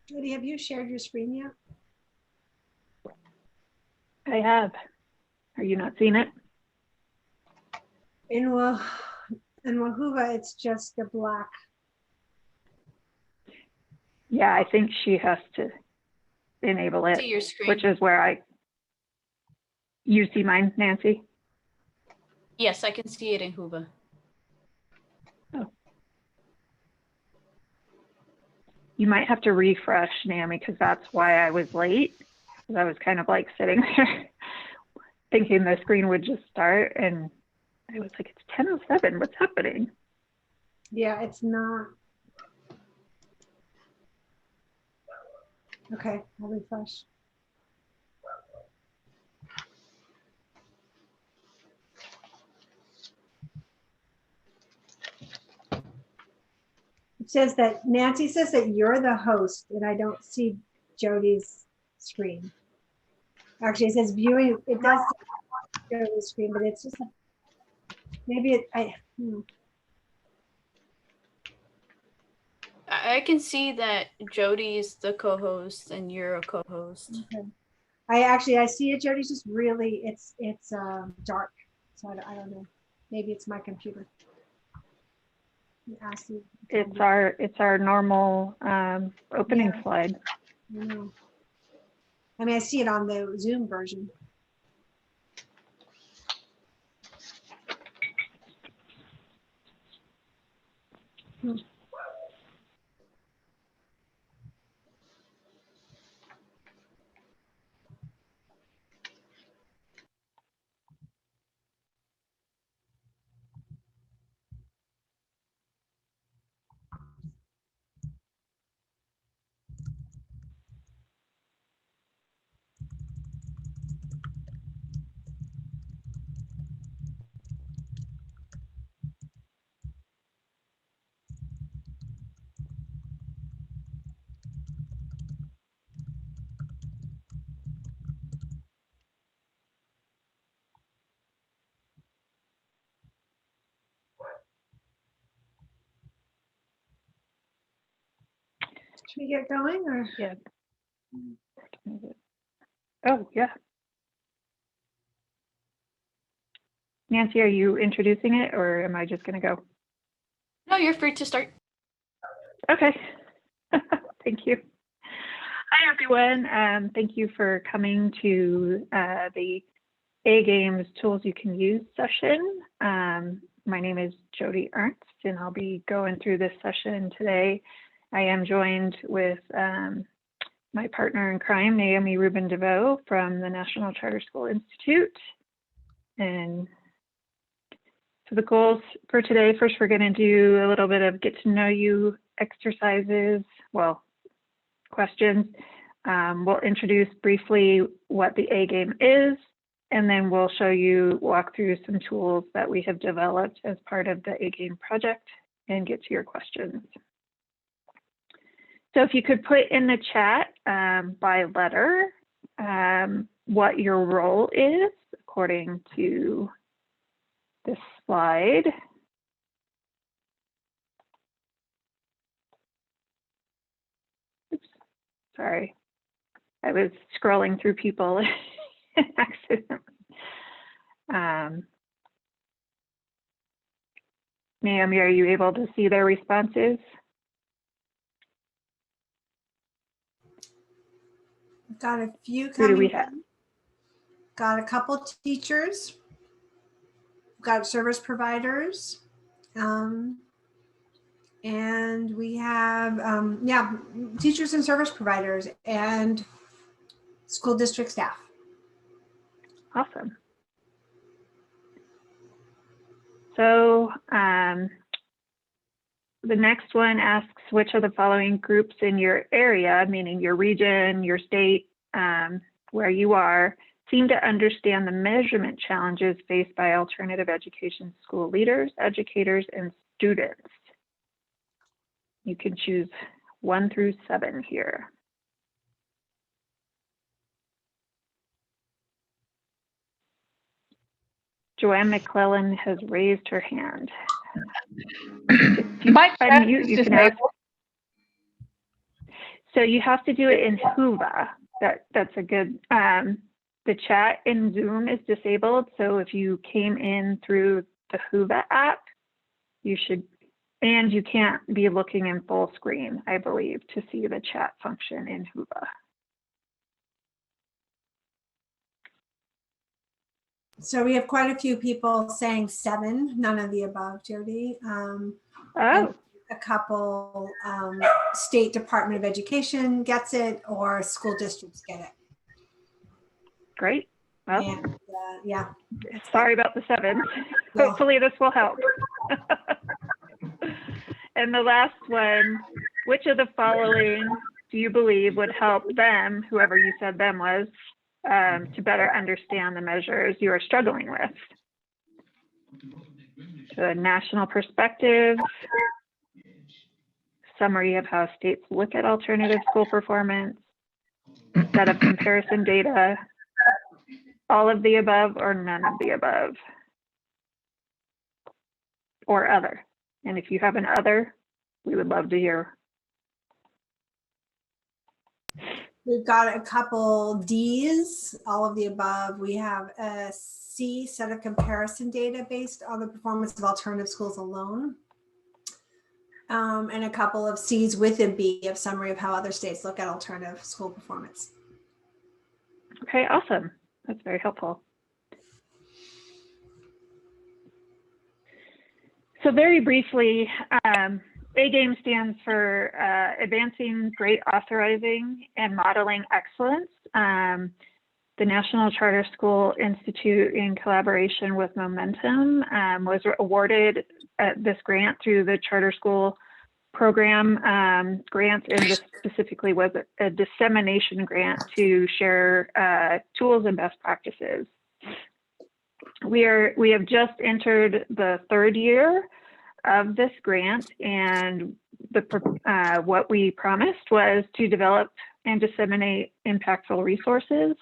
Judy, have you shared your screen yet? I have. Are you not seeing it? In Wahoo, it's just the black. Yeah, I think she has to enable it, See your screen. which is where you see mine, Nancy? Yes, I can see it in Huba. Oh. You might have to refresh, Naomi, because that's why I was late. Because I was kind of like sitting there thinking the screen would just start, and I was like, it's 10:07. What's happening? Yeah, it's not. Okay, I'll refresh. It says that Nancy says that you're the host, and I don't see Jody's screen. Actually, it says viewing. It does say Jody's screen, but it's just maybe it. I can see that Jody's the co-host and you're a co-host. Okay. I see it. Jody's just really it's dark, so I don't know. Maybe it's my computer. It's our normal opening slide. I know. I mean, I see it on the Zoom version. Should we get going or? Yeah. Oh, yeah. Nancy, are you introducing it or am I just going to go? No, you're free to start. Okay. Thank you. Hi, everyone. Thank you for coming to the AGAME's Tools You Can Use session. My name is Jody Ernst, and I'll be going through this session today. I am joined with my partner in crime, Naomi Rubin DeVoe from the National Charter School Institute. And so the goals for today, first we're going to do a little bit of get to know you exercises, well, questions. We'll introduce briefly what the AGAME is, and then we'll walk through some tools that we have developed as part of the AGAME project and get to your questions. So if you could put in the chat by letter what your role is according to this slide. Oops, sorry. I was scrolling through people accidentally. Naomi, are you able to see their responses? Got a few coming. Who do we have? Got a couple teachers. Got service providers. And we have, teachers and service providers and school district staff. Awesome. So the next one asks which of the following groups in your area, meaning your region, your state, where you are, seem to understand the measurement challenges faced by alternative education school leaders, educators, and students. You can choose 1 through 7 here. Joanne McClellan has raised her hand. My chat unmute, is you can ask. So you have to do it in Whova. That's a good, the chat in Zoom is disabled. So if you came in through the Whova app, you should, and you can't be looking in full screen, I believe, to see the chat function in Whova. So we have quite a few people saying 7, none of the above, Jody. And a couple State Department of Education gets it, or school districts get it. Great. Well, and, yeah. Sorry about the 7. Yeah. Hopefully this will help. And the last one, which of the following do you believe would help them, whoever you said them was, to better understand the measures you are struggling with? So a national perspective, summary of how states look at alternative school performance, set of comparison data, all of the above or none of the above, or other. And if you have an other, we would love to hear. We've got a couple D's, all of the above. We have a C, set of comparison data based on the performance of alternative schools alone. And a couple of C's with a B of summary of how other states look at alternative school performance. Okay, awesome. That's very helpful. So very briefly, AGAME stands for Advancing Great Authorizing and Modeling Excellence. The National Charter School Institute, in collaboration with Momentum, was awarded this grant through the Charter School Program grant, and this specifically was a dissemination grant to share tools and best practices. We have just entered the 3rd year of this grant, and what we promised was to develop and disseminate impactful resources,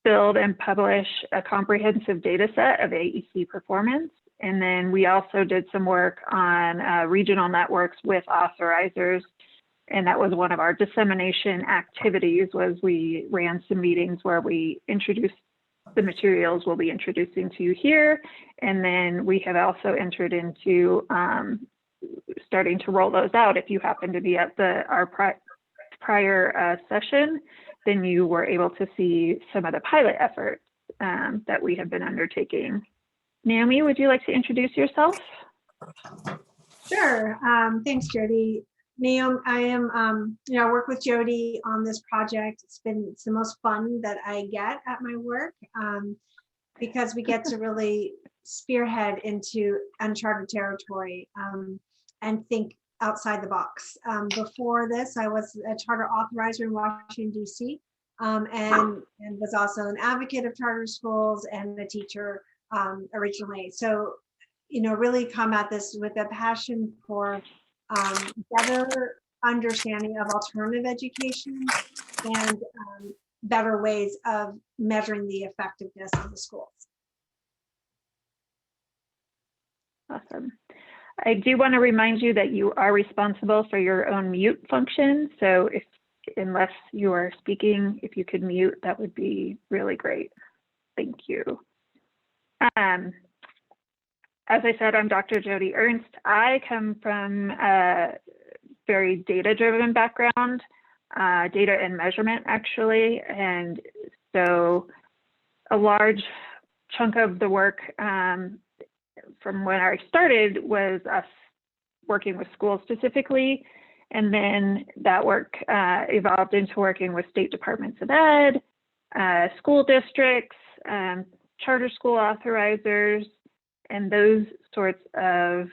build and publish a comprehensive data set of AEC performance, and then we also did some work on regional networks with authorizers, and that was one of our dissemination activities. Was we ran some meetings where we introduced the materials we'll be introducing to you here. And then we have also entered into starting to roll those out. If you happen to be at our prior session, then you were able to see some of the pilot efforts that we have been undertaking. Naomi, would you like to introduce yourself? Sure. Thanks, Jody. Naomi, I am, I work with Jody on this project. It's the most fun that I get at my work because we get to really spearhead into uncharted territory and think outside the box. Before this, I was a charter authorizer in Washington, D.C. And was also an advocate of charter schools and a teacher originally. So, really come at this with a passion for better understanding of alternative education and better ways of measuring the effectiveness of the schools. Awesome. I do want to remind you that you are responsible for your own mute function. So unless you are speaking, if you could mute, that would be really great. Thank you. As I said, I'm Dr. Jody Ernst. I come from a very data-driven background, data and measurement, actually. And so a large chunk of the work from when I started was us working with schools specifically. And then that work evolved into working with state departments of ed, school districts, charter school authorizers, and those sorts of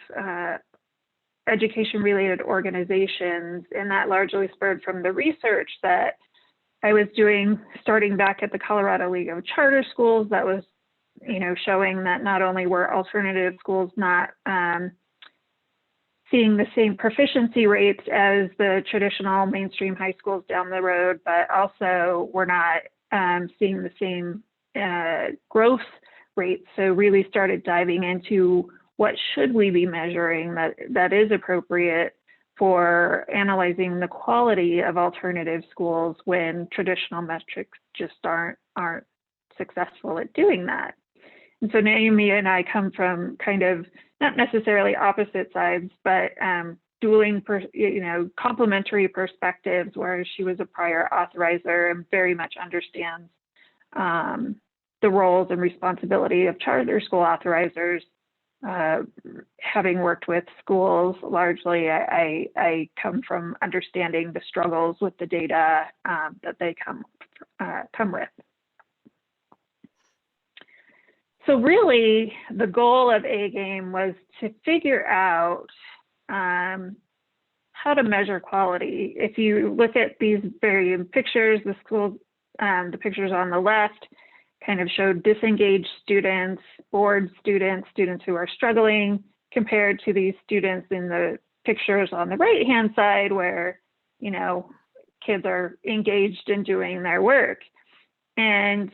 education-related organizations. And that largely spurred from the research that I was doing starting back at the Colorado League of Charter Schools that was, showing that not only were alternative schools not seeing the same proficiency rates as the traditional mainstream high schools down the road, but also we're not seeing the same growth rates. So really started diving into what should we be measuring that is appropriate for analyzing the quality of alternative schools when traditional metrics just aren't successful at doing that. And so Naomi and I come from kind of not necessarily opposite sides, but dueling, complementary perspectives, where she was a prior authorizer and very much understands the roles and responsibility of charter school authorizers. Having worked with schools largely, I come from understanding the struggles with the data that they come with. So really, the goal of AGAME was to figure out how to measure quality. If you look at these various pictures, the pictures on the left kind of showed disengaged students, bored students, students who are struggling, compared to these students in the pictures on the right-hand side where, kids are engaged in doing their work. And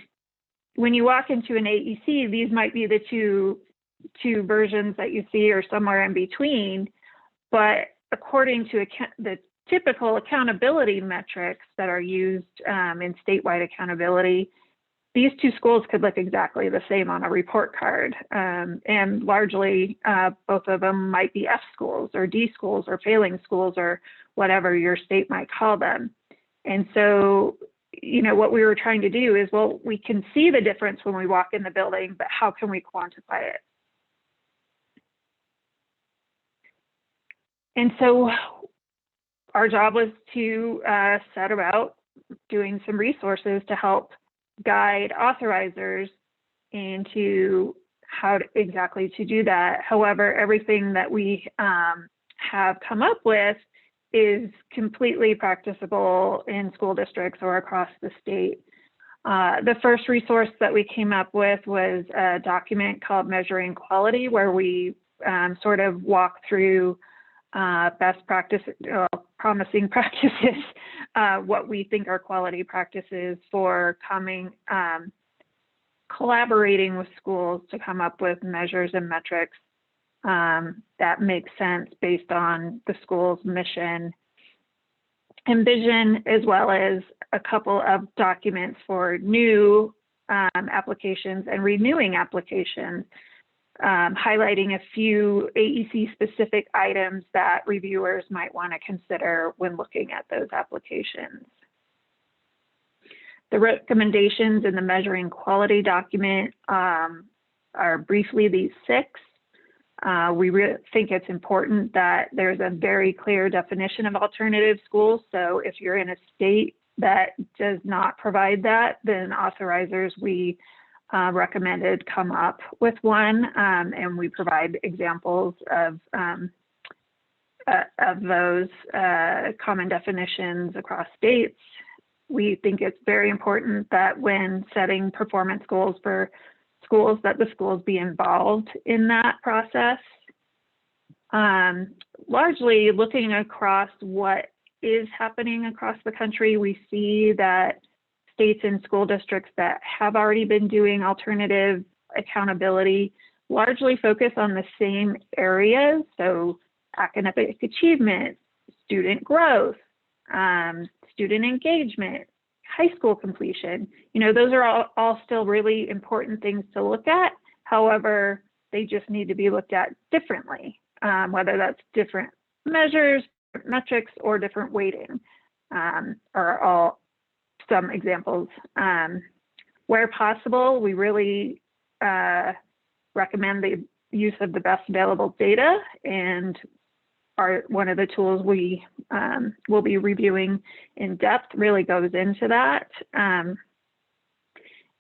when you walk into an AEC, these might be the two versions that you see, or somewhere in between. But according to the typical accountability metrics that are used in statewide accountability, these two schools could look exactly the same on a report card. And largely, both of them might be F schools or D schools or failing schools or whatever your state might call them. And so, what we were trying to do is, well, we can see the difference when we walk in the building, but how can we quantify it? And so our job was to set about doing some resources to help guide authorizers into how exactly to do that. However, everything that we have come up with is completely practicable in school districts or across the state. The first resource that we came up with was a document called Measuring Quality, where we sort of walk through best practice, promising practices, what we think are quality practices for collaborating with schools to come up with measures and metrics that make sense based on the school's mission and vision, as well as a couple of documents for new applications and renewing applications, highlighting a few AEC specific items that reviewers might want to consider when looking at those applications. The recommendations in the Measuring Quality document are briefly these 6. We think it's important that there's a very clear definition of alternative schools. So if you're in a state that does not provide that, then authorizers, we recommended come up with one, and we provide examples of those common definitions across states. We think it's very important that when setting performance goals for schools, that the schools be involved in that process. Largely looking across what is happening across the country, we see that states and school districts that have already been doing alternative accountability largely focus on the same areas. So academic achievement, student growth, student engagement, high school completion. Those are all still really important things to look at. However, they just need to be looked at differently, whether that's different measures, metrics, or different weighting are all some examples. Where possible, we really recommend the use of the best available data, and one of the tools we will be reviewing in depth really goes into that.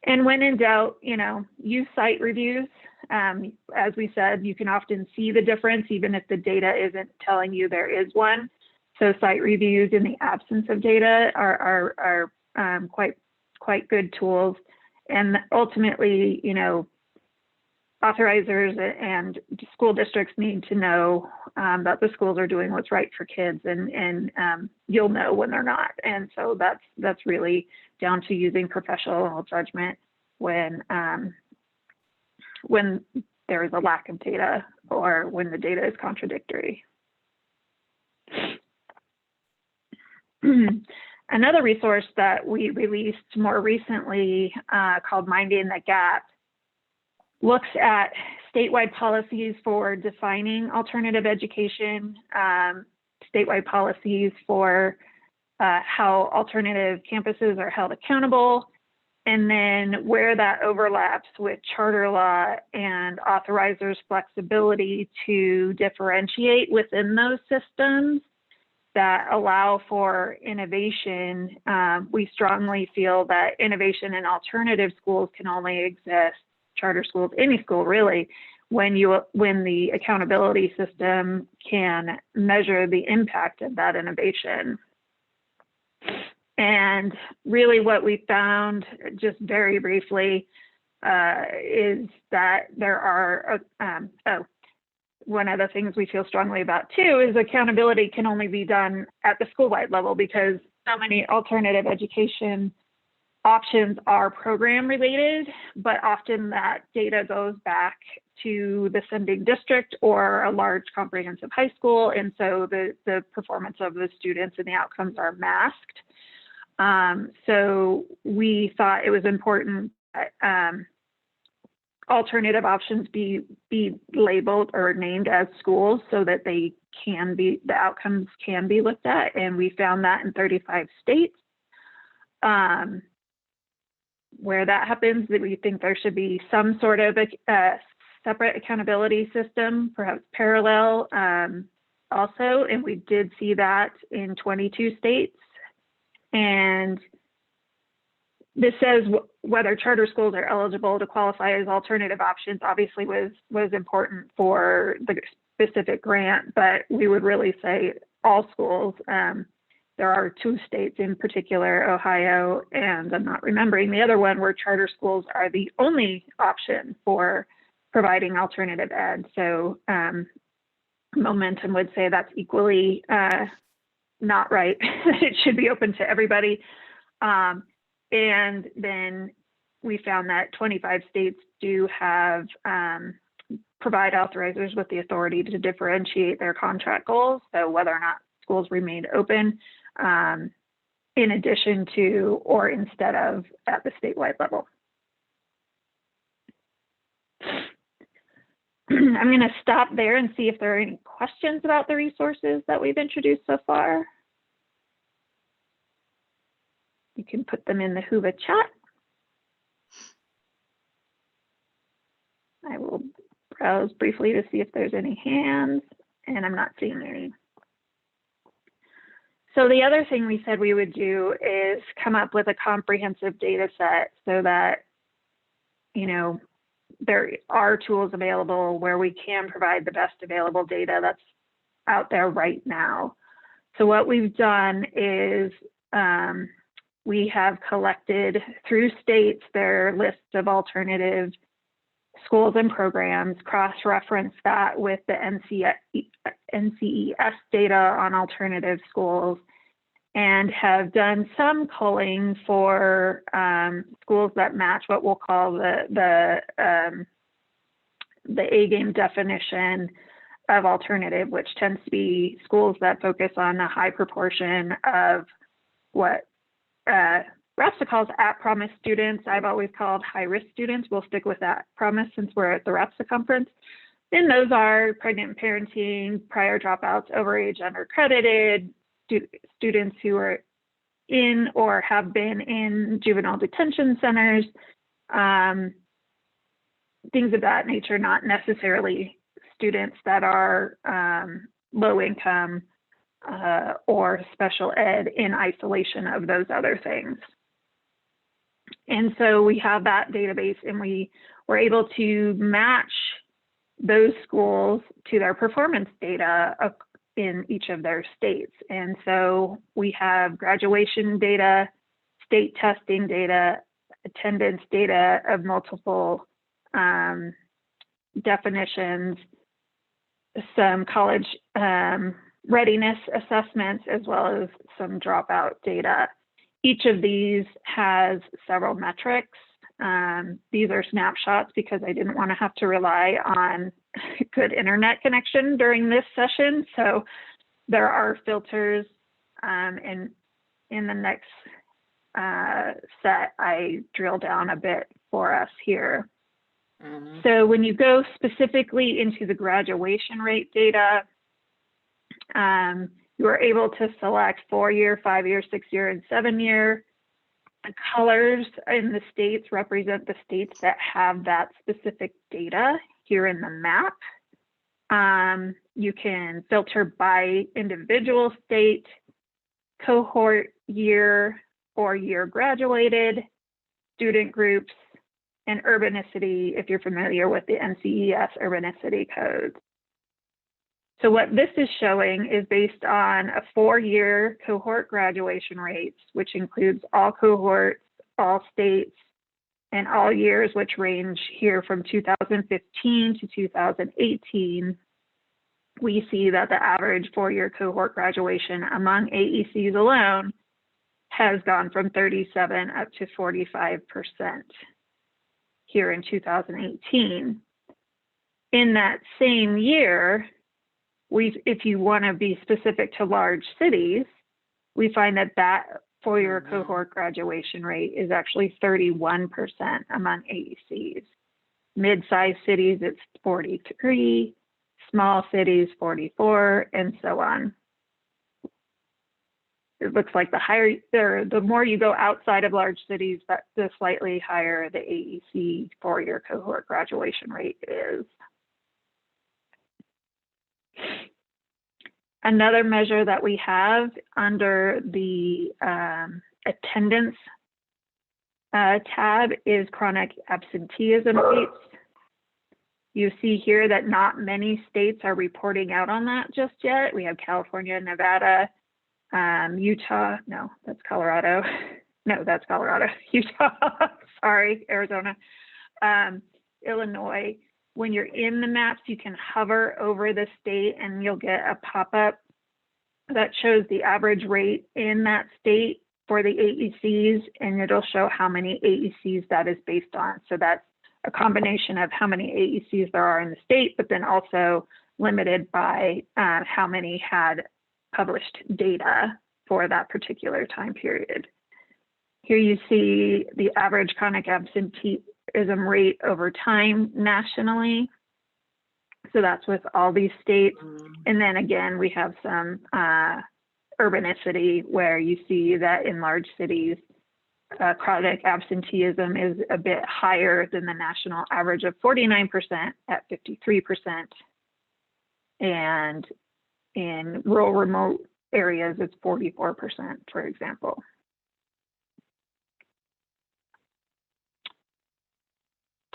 And when in doubt, use site reviews. As we said, you can often see the difference even if the data isn't telling you there is one. So site reviews in the absence of data are quite good tools. And ultimately, authorizers and school districts need to know that the schools are doing what's right for kids, and you'll know when they're not. And so that's really down to using professional judgment when there is a lack of data or when the data is contradictory. Another resource that we released more recently called Minding the Gap looks at statewide policies for defining alternative education, statewide policies for how alternative campuses are held accountable, and then where that overlaps with charter law and authorizers' flexibility to differentiate within those systems that allow for innovation. We strongly feel that innovation in alternative schools can only exist, charter schools, any school really, when the accountability system can measure the impact of that innovation. And really what we found, just very briefly, is that there are, one of the things we feel strongly about too is accountability can only be done at the school-wide level because so many alternative education options are program related, but often that data goes back to the sending district or a large comprehensive high school. And so the performance of the students and the outcomes are masked. So we thought it was important that alternative options be labeled or named as schools so that the outcomes can be looked at. And we found that in 35 states. Where that happens, that we think there should be some sort of a separate accountability system, perhaps parallel also. And we did see that in 22 states. And this says whether charter schools are eligible to qualify as alternative options obviously was important for the specific grant, but we would really say all schools. There are 2 states in particular, Ohio, and I'm not remembering the other one, where charter schools are the only option for providing alternative ed. So Momentum would say that's equally not right. It should be open to everybody. And then we found that 25 states do have provide authorizers with the authority to differentiate their contract goals. So whether or not schools remained open in addition to or instead of at the statewide level. I'm going to stop there and see if there are any questions about the resources that we've introduced so far. You can put them in the Whova chat. I will browse briefly to see if there's any hands, and I'm not seeing any. So the other thing we said we would do is come up with a comprehensive data set so that, you know, there are tools available where we can provide the best available data that's out there right now. So what we've done is we have collected through states their lists of alternative schools and programs, cross-reference that with the NCES data on alternative schools, and have done some culling for schools that match what we'll call the AGAME definition of alternative, which tends to be schools that focus on a high proportion of what RAPSA calls at-promise students. I've always called high-risk students. We'll stick with that promise since we're at the RAPSA conference. Then those are pregnant parenting, prior dropouts, overage, undercredited, students who are in or have been in juvenile detention centers, things of that nature, not necessarily students that are low income or special ed in isolation of those other things. And so we have that database, and we were able to match those schools to their performance data in each of their states. And so we have graduation data, state testing data, attendance data of multiple definitions, some college readiness assessments, as well as some dropout data. Each of these has several metrics. These are snapshots because I didn't want to have to rely on good internet connection during this session. So there are filters and in the next set, I drill down a bit for us here. So when you go specifically into the graduation rate data, you are able to select 4-year, 5-year, 6-year, and 7-year. The colors in the states represent the states that have that specific data here in the map. You can filter by individual state, cohort, year, or year graduated, student groups, and urbanicity, if you're familiar with the NCES urbanicity codes. So what this is showing is based on a 4-year cohort graduation rates, which includes all cohorts, all states, and all years, which range here from 2015 to 2018. We see that the average 4-year cohort graduation among AECs alone has gone from 37 up to 45% here in 2018. In that same year, if you want to be specific to large cities, we find that that 4-year cohort graduation rate is actually 31% among AECs. Mid-sized cities, it's 43, small cities, 44, and so on. It looks like the more you go outside of large cities, the slightly higher the AEC 4-year cohort graduation rate is. Another measure that we have under the attendance tab is chronic absenteeism rates. You see here that not many states are reporting out on that just yet. We have California, Nevada, Utah, no, that's Colorado. No, that's Colorado. Utah, sorry, Arizona, Illinois. When you're in the maps, you can hover over the state and you'll get a pop-up that shows the average rate in that state for the AECs, and it'll show how many AECs that is based on. So that's a combination of how many AECs there are in the state, but then also limited by how many had published data for that particular time period. Here you see the average chronic absenteeism rate over time nationally. So that's with all these states. And then again, we have some urbanicity where you see that in large cities, chronic absenteeism is a bit higher than the national average of 49% at 53%. And in rural remote areas, it's 44%, for example.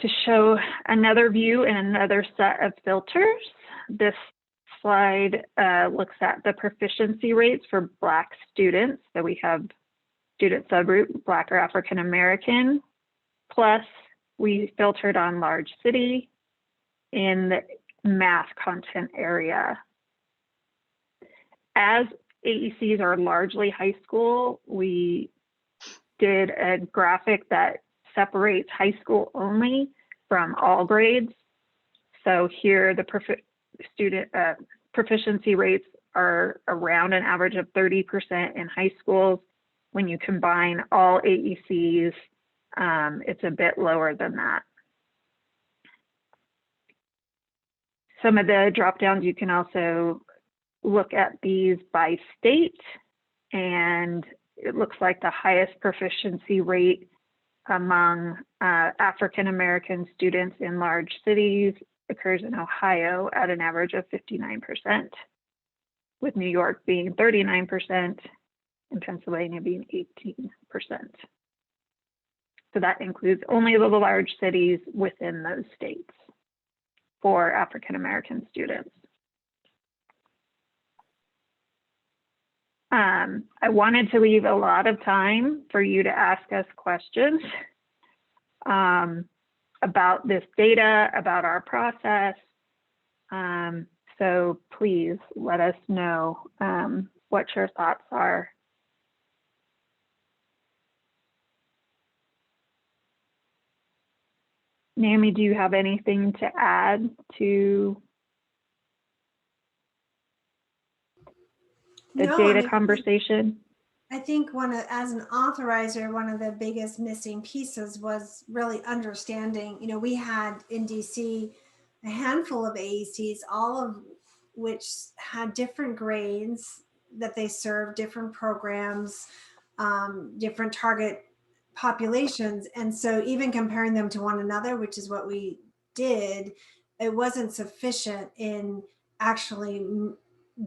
To show another view and another set of filters, this slide looks at the proficiency rates for Black students. So we have student subgroup, Black or African American, plus we filtered on large city in the math content area. As AECs are largely high school, we did a graphic that separates high school only from all grades. So here the proficiency rates are around an average of 30% in high schools. When you combine all AECs, it's a bit lower than that. Some of the drop downs, you can also look at these by state, and it looks like the highest proficiency rate among African American students in large cities occurs in Ohio at an average of 59%, with New York being 39% and Pennsylvania being 18%. So that includes only the large cities within those states for African American students. I wanted to leave a lot of time for you to ask us questions about this data, about our process. So please let us know what your thoughts are. Naomi, do you have anything to add to the data conversation? I think as an authorizer, one of the biggest missing pieces was really understanding, we had in DC a handful of AECs, all of which had different grades that they served, different programs, different target populations. And so even comparing them to one another, which is what we did, it wasn't sufficient in actually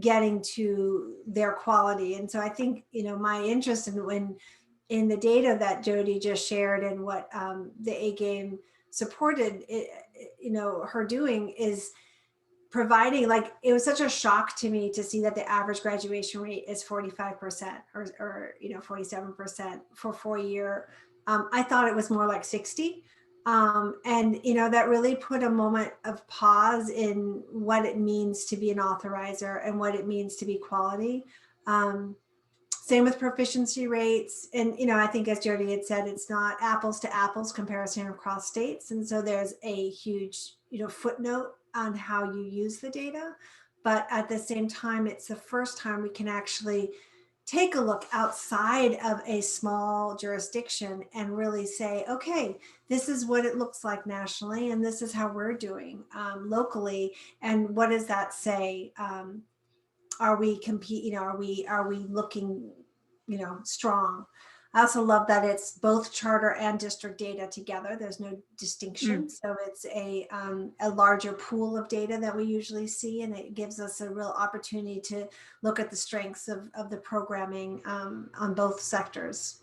getting to their quality. And so I think, my interest in the data that Jody just shared and what the AGAME supported, her doing is providing, like, it was such a shock to me to see that the average graduation rate is 45% or 47% for 4-year. I thought it was more like 60. And that really put a moment of pause in what it means to be an authorizer and what it means to be quality. Same with proficiency rates. And, I think as Jody had said, it's not apples to apples comparison across states. And so there's a huge, footnote on how you use the data. But at the same time, it's the first time we can actually take a look outside of a small jurisdiction and really say, okay, this is what it looks like nationally, and this is how we're doing locally. And what does that say? Are we are we looking, strong? I also love that it's both charter and district data together. There's no distinction. So it's a larger pool of data that we usually see, and it gives us a real opportunity to look at the strengths of the programming on both sectors.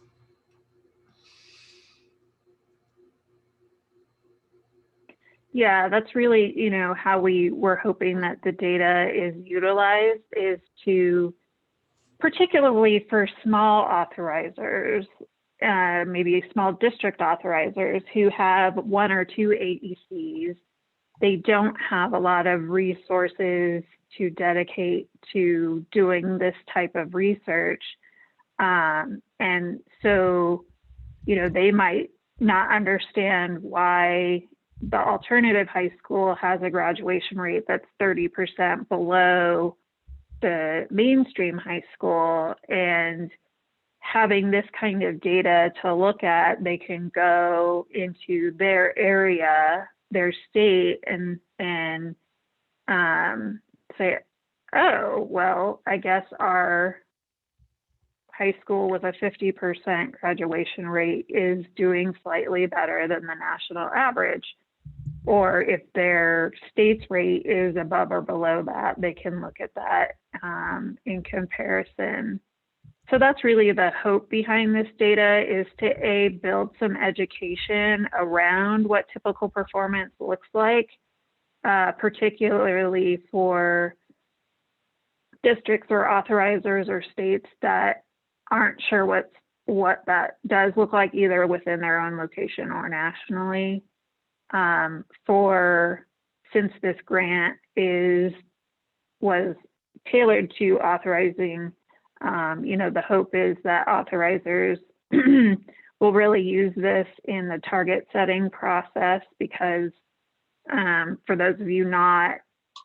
Yeah, that's really, how we were hoping that the data is utilized, is to, particularly for small authorizers, maybe small district authorizers who have 1 or 2 AECs, they don't have a lot of resources to dedicate to doing this type of research. And so, they might not understand why the alternative high school has a graduation rate that's 30% below the mainstream high school. And having this kind of data to look at, they can go into their area, their state, and say, oh, well, I guess our high school with a 50% graduation rate is doing slightly better than the national average. Or if their state's rate is above or below that, they can look at that in comparison. So that's really the hope behind this data, is to build some education around what typical performance looks like, particularly for districts or authorizers or states that aren't sure what that does look like, either within their own location or nationally. Since this grant was tailored to authorizing, the hope is that authorizers will really use this in the target setting process, because for those of you not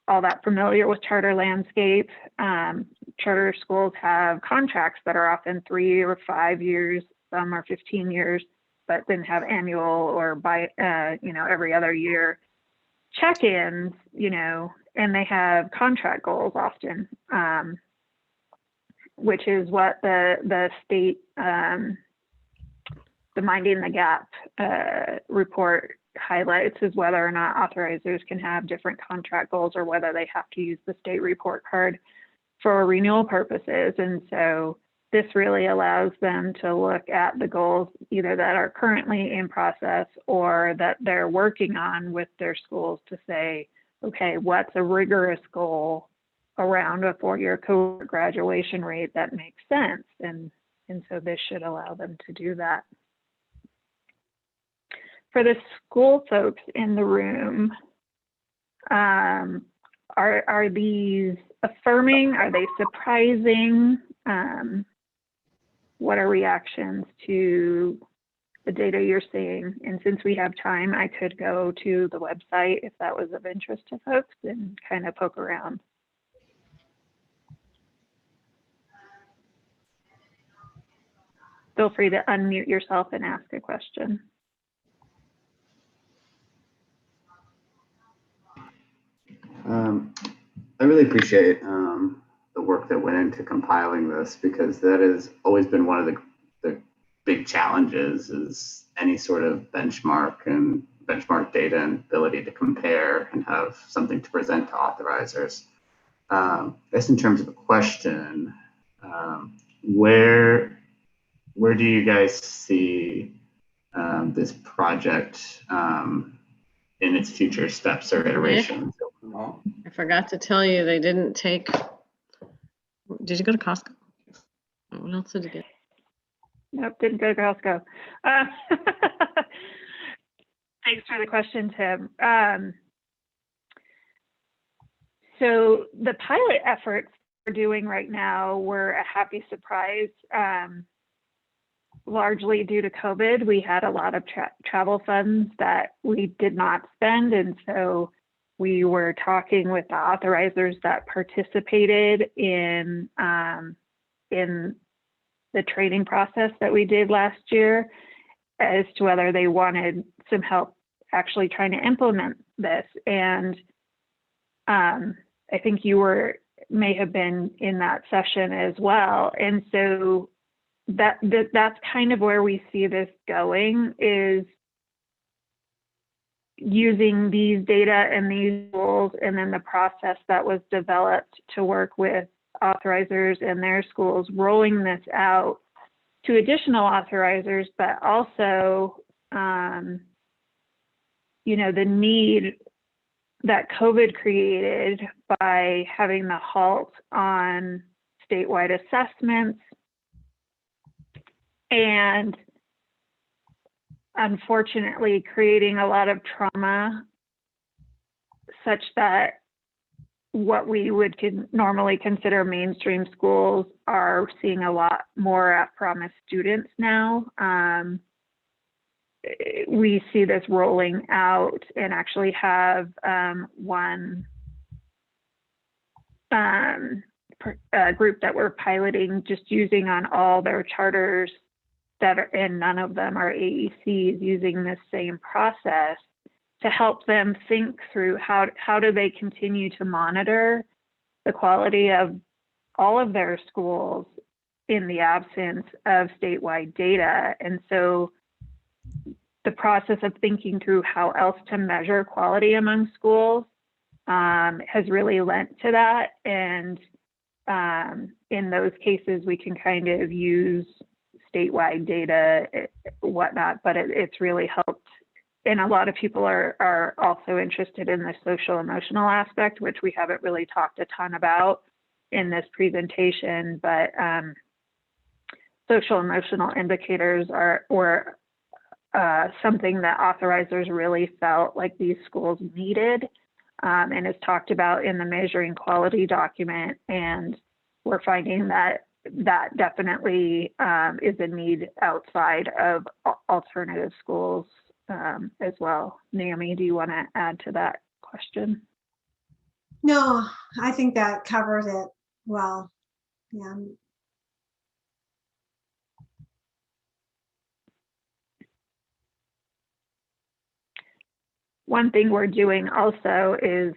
all that familiar with charter landscape, charter schools have contracts that are often 3 or 5 years, some are 15 years, but then have annual or every other year check-ins, and they have contract goals often, which is what the state, the Minding the Gap report highlights, is whether or not authorizers can have different contract goals, or whether they have to use the state report card for renewal purposes. And so this really allows them to look at the goals either that are currently in process or that they're working on with their schools, to say, okay, what's a rigorous goal around a 4-year cohort graduation rate that makes sense? And so this should allow them to do that. For the school folks in the room, are these affirming? Are they surprising? What are reactions to the data you're seeing? And since we have time, I could go to the website if that was of interest to folks and kind of poke around. feel free to unmute yourself and ask a question. I really appreciate the work that went into compiling this, because that has always been one of the big challenges, is any sort of benchmark data and ability to compare and have something to present to authorizers. I guess in terms of a question, where do you guys see this project in its future steps or iterations? I forgot to tell you, they didn't take. Did you go to Costco? What else did you get? Nope, didn't go to Costco. Thanks for the question, Tim. So the pilot efforts we're doing right now were a happy surprise. Largely due to COVID, we had a lot of travel funds that we did not spend, and so we were talking with the authorizers that participated in the training process that we did last year as to whether they wanted some help actually trying to implement this. And I think you may have been in that session as well. And so that's kind of where we see this going, is using these data and these tools, and then the process that was developed to work with authorizers and their schools, rolling this out to additional authorizers, but also, the need that COVID created by having the halt on statewide assessments, and unfortunately creating a lot of trauma, such that what we would normally consider mainstream schools are seeing a lot more at-promise students now. We see this rolling out, and actually have one group that we're piloting, just using on all their charters and none of them are AECs, using this same process to help them think through how do they continue to monitor the quality of all of their schools in the absence of statewide data. And so the process of thinking through how else to measure quality among schools has really lent to that. And in those cases, we can kind of use statewide data, whatnot, but it's really helped. And a lot of people are also interested in the social emotional aspect, which we haven't really talked a ton about in this presentation, but social emotional indicators were something that authorizers really felt like these schools needed, and is talked about in the measuring quality document. And we're finding that definitely is a need outside of alternative schools as well. Naomi, do you want to add to that question? No, I think that covers it well. Yeah. One thing we're doing also is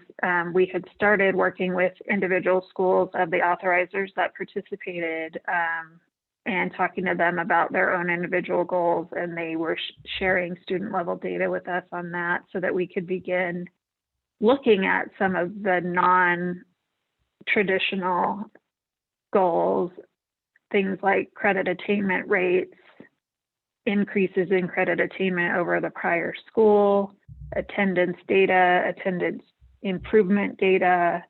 we had started working with individual schools of the authorizers that participated, and talking to them about their own individual goals, and they were sharing student level data with us on that, so that we could begin looking at some of the non-traditional goals, things like credit attainment rates, increases in credit attainment over the prior school, attendance data, attendance improvement data,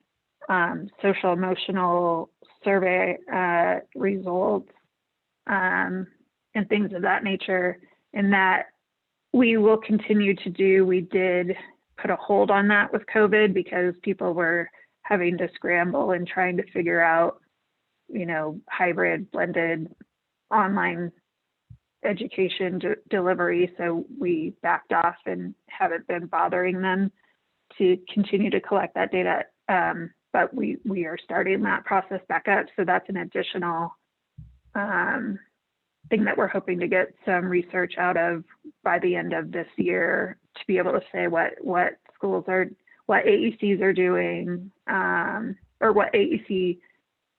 social emotional survey results, and things of that nature. And that we will continue to do. We did put a hold on that with COVID because people were having to scramble and trying to figure out, hybrid, blended online education delivery. So we backed off and haven't been bothering them to continue to collect that data. But we are starting that process back up. So that's an additional thing that we're hoping to get some research out of by the end of this year to be able to say what AECs are doing, or what AEC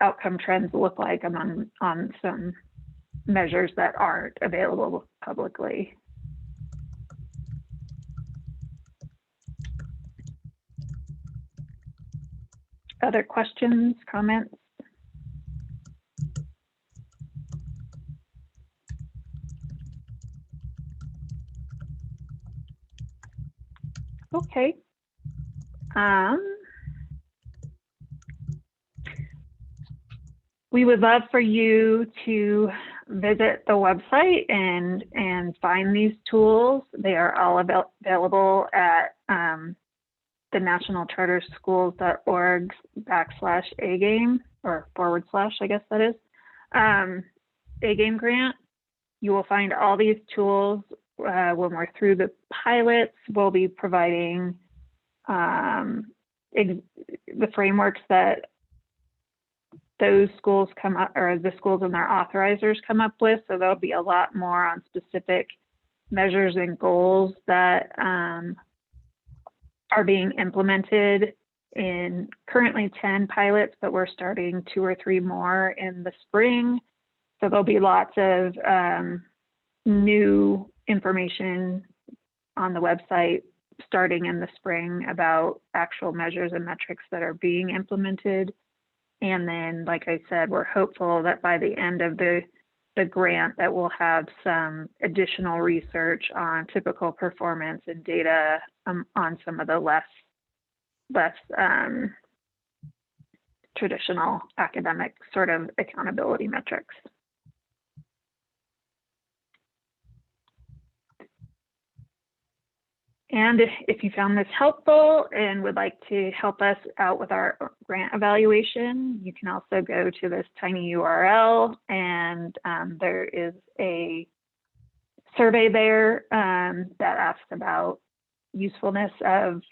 outcome trends look like on some measures that aren't available publicly. Other questions, comments? Okay. We would love for you to visit the website and find these tools. They are all available at the nationalcharterschools.org/AGAME, or / I guess that is, AGAME grant. You will find all these tools. When we're through the pilots, we'll be providing the frameworks that those schools come up, or the schools and their authorizers come up with. So there'll be a lot more on specific measures and goals that are being implemented in currently 10 pilots, but we're starting 2 or 3 more in the spring. So there'll be lots of new information on the website starting in the spring about actual measures and metrics that are being implemented. And then, like I said, we're hopeful that by the end of the grant that we'll have some additional research on typical performance and data on some of the less traditional academic sort of accountability metrics. And if you found this helpful and would like to help us out with our grant evaluation, you can also go to this tiny URL, and there is a survey there that asks about usefulness of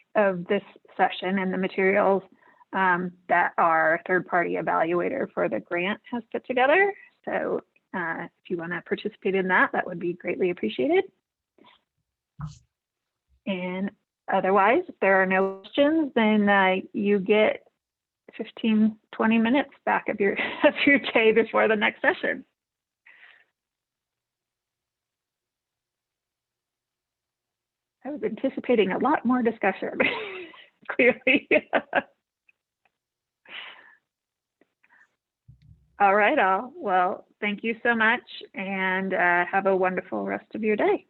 this session and the materials that our third-party evaluator for the grant has put together. So if you want to participate in that, that would be greatly appreciated. And otherwise, if there are no questions, then you get 15, 20 minutes back of your day before the next session. I was anticipating a lot more discussion, clearly. All right, all. Well, thank you so much, and have a wonderful rest of your day.